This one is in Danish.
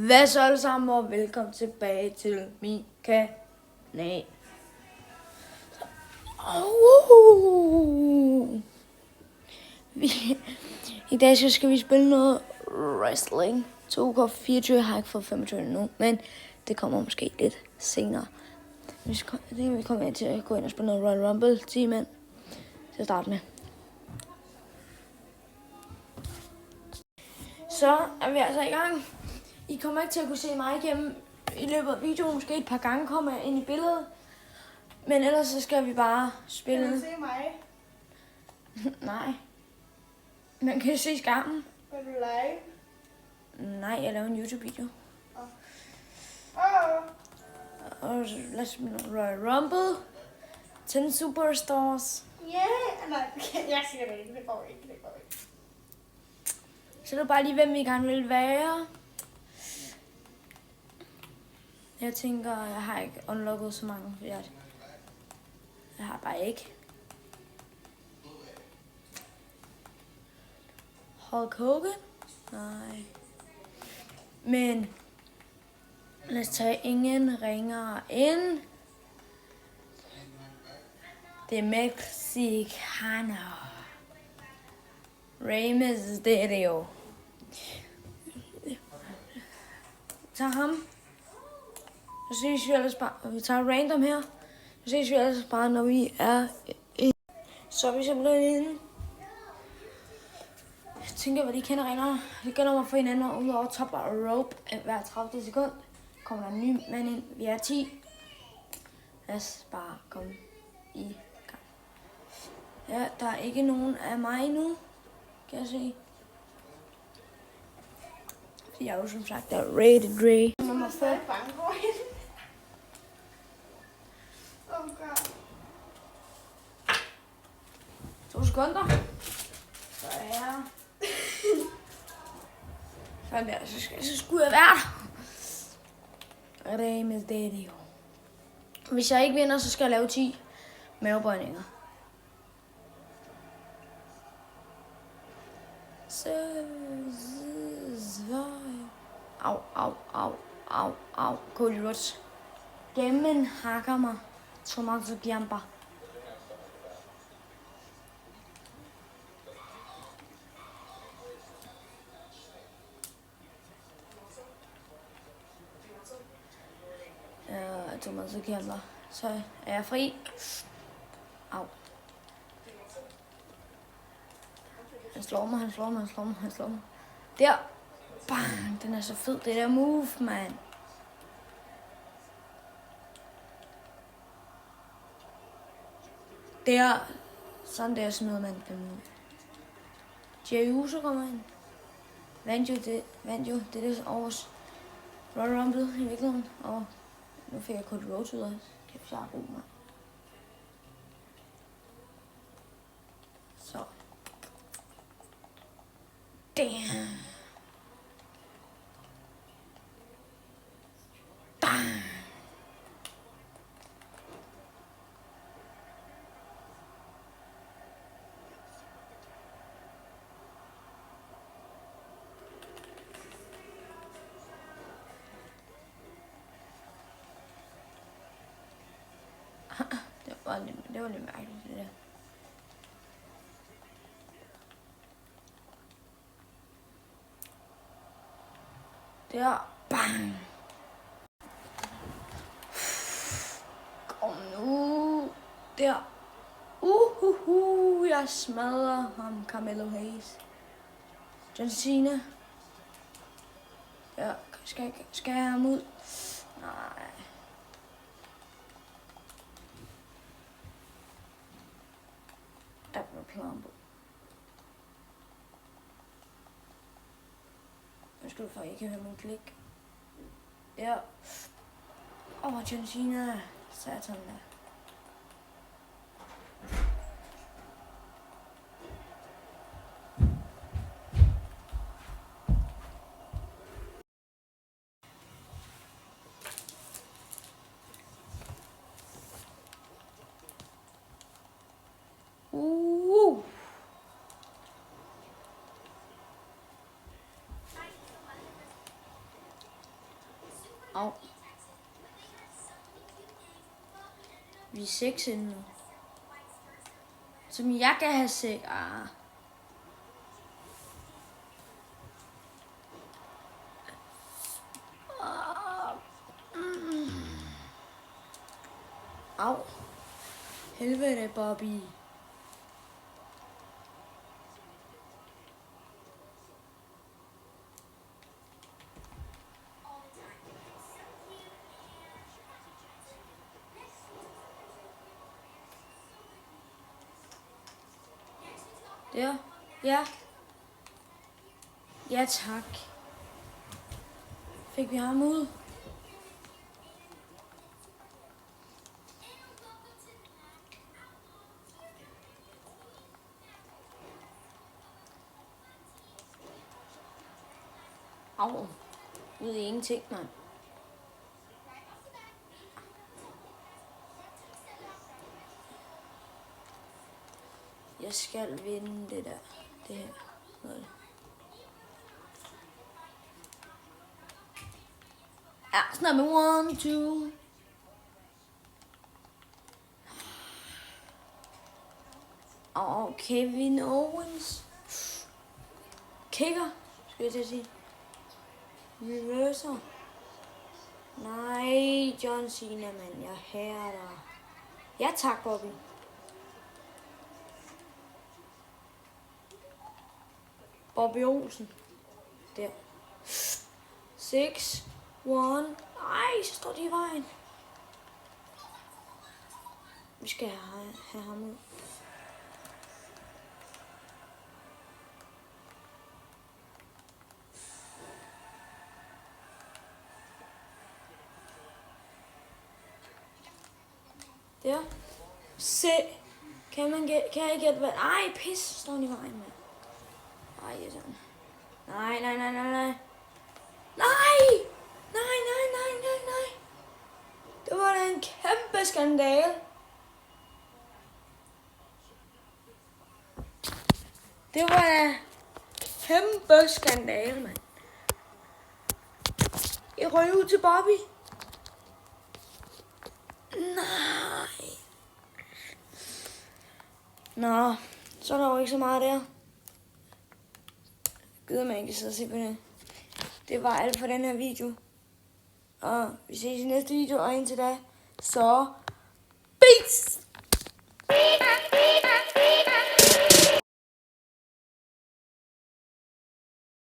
Hvad så alle sammen, og velkommen tilbage til min kanal. I dag så skal vi spille noget wrestling. 2K24 har ikke fået 25 nu, men det kommer måske lidt senere. Vi kommer ind til at gå ind og spille noget Royal Rumble 10 mand til at starte med. Så er vi altså i gang. I kommer ikke til at kunne se mig igennem i løbet af videoen. Måske et par gange kommer jeg ind i billedet. Men ellers så skal vi bare spille. Kan du se mig? Nej. Man kan se skærmen. Er du live? Nej, jeg laver en YouTube-video. Og lad os spille Royal Rumble. 10 Superstars. Yeah! Nej, jeg siger det ikke. Det går ikke. Så er det bare lige, hvem vi gerne vil være. Jeg tænker, jeg har ikke unlocket så mange, fordi jeg har bare ikke. Hulk Hogan? Nej. Men lad os tage ingen ringere ind. Det er Mexicano. Rey Mysterio. Tag ham. Så ses vi ellers bare. Vi tager random her. Så ses vi ellers bare, når vi er inde. Så er vi simpelthen inde. Jeg tænker, hvad de kender reglerne. Vi gælder om at få hinanden ud over top og rope hver 30 sekund. Kommer der en ny mand ind. Vi er 10. Lad os bare komme i gang. Ja, der er ikke nogen af mig nu. Kan jeg se. Fordi jeg er jo som sagt der Rated Ray. Nummer 5. Bange for hende. Oh god. 2 sekunder. Så er jeg. Sådan der, så skulle jeg være der. Rey Mysterio. Hvis jeg ikke vinder, så skal jeg lave 10 mavebøjninger. Au. Cody Rhodes. Gemmen hakker mig. Tommaso Ciampa. Tommaso Ciampa. Så er jeg fri. Au. Han slår mig. Der. Bang. Den er så fed. Det der move, man. Der. Sådan der smider man den ud. Jey Uso kommer ind. Vandt jo det års Royal Rumble i virkeligheden. Og nu fik jeg Cody Rhodes ud af. Kæft, jeg er god, mand. Så. Damn. Bang. Det var lidt mærkeligt, det der. Der. Bang. Kom nu. Der. Jeg smadrer ham. Carmelo Hayes. John Cena. Ja, skal jeg have ham ud? Nej. Der blev plan på. Nu skal du for ikke høre min klik. Ja. John Cena. Satan der. Au. Vi er 6 inde nu. Som jeg kan have set. Au. Helvede, Bobby. Der. Ja. Ja, tak. Fik vi ham ud? Au. Ud i ingenting, mand. Jeg skal vinde det der. Det her. Noget. Ja, nummer 1, 2. Kevin Owens. Kicker, skal jeg til at sige. Reverser. Nej, John Cena, mand. Jeg hader dig. Ja, tak, Bobby. Bobby Olsen. Der. 6, 1. Ej, så står de i vejen. Vi skal have ham ud. Der. Se. Kan jeg gætte hvad? Ej, pis. Står han i vejen, mand. Ej, jeg sådan. Nej. Nej. Det var da en kæmpe skandale. Det var da kæmpe skandale, mand. Jeg røg ud til Bobby. Nej. Nå, så er der jo ikke så meget der. Gider man ikke sidde og se på det. Det var alt for den her video. Og vi ses i næste video, og indtil da, så peace!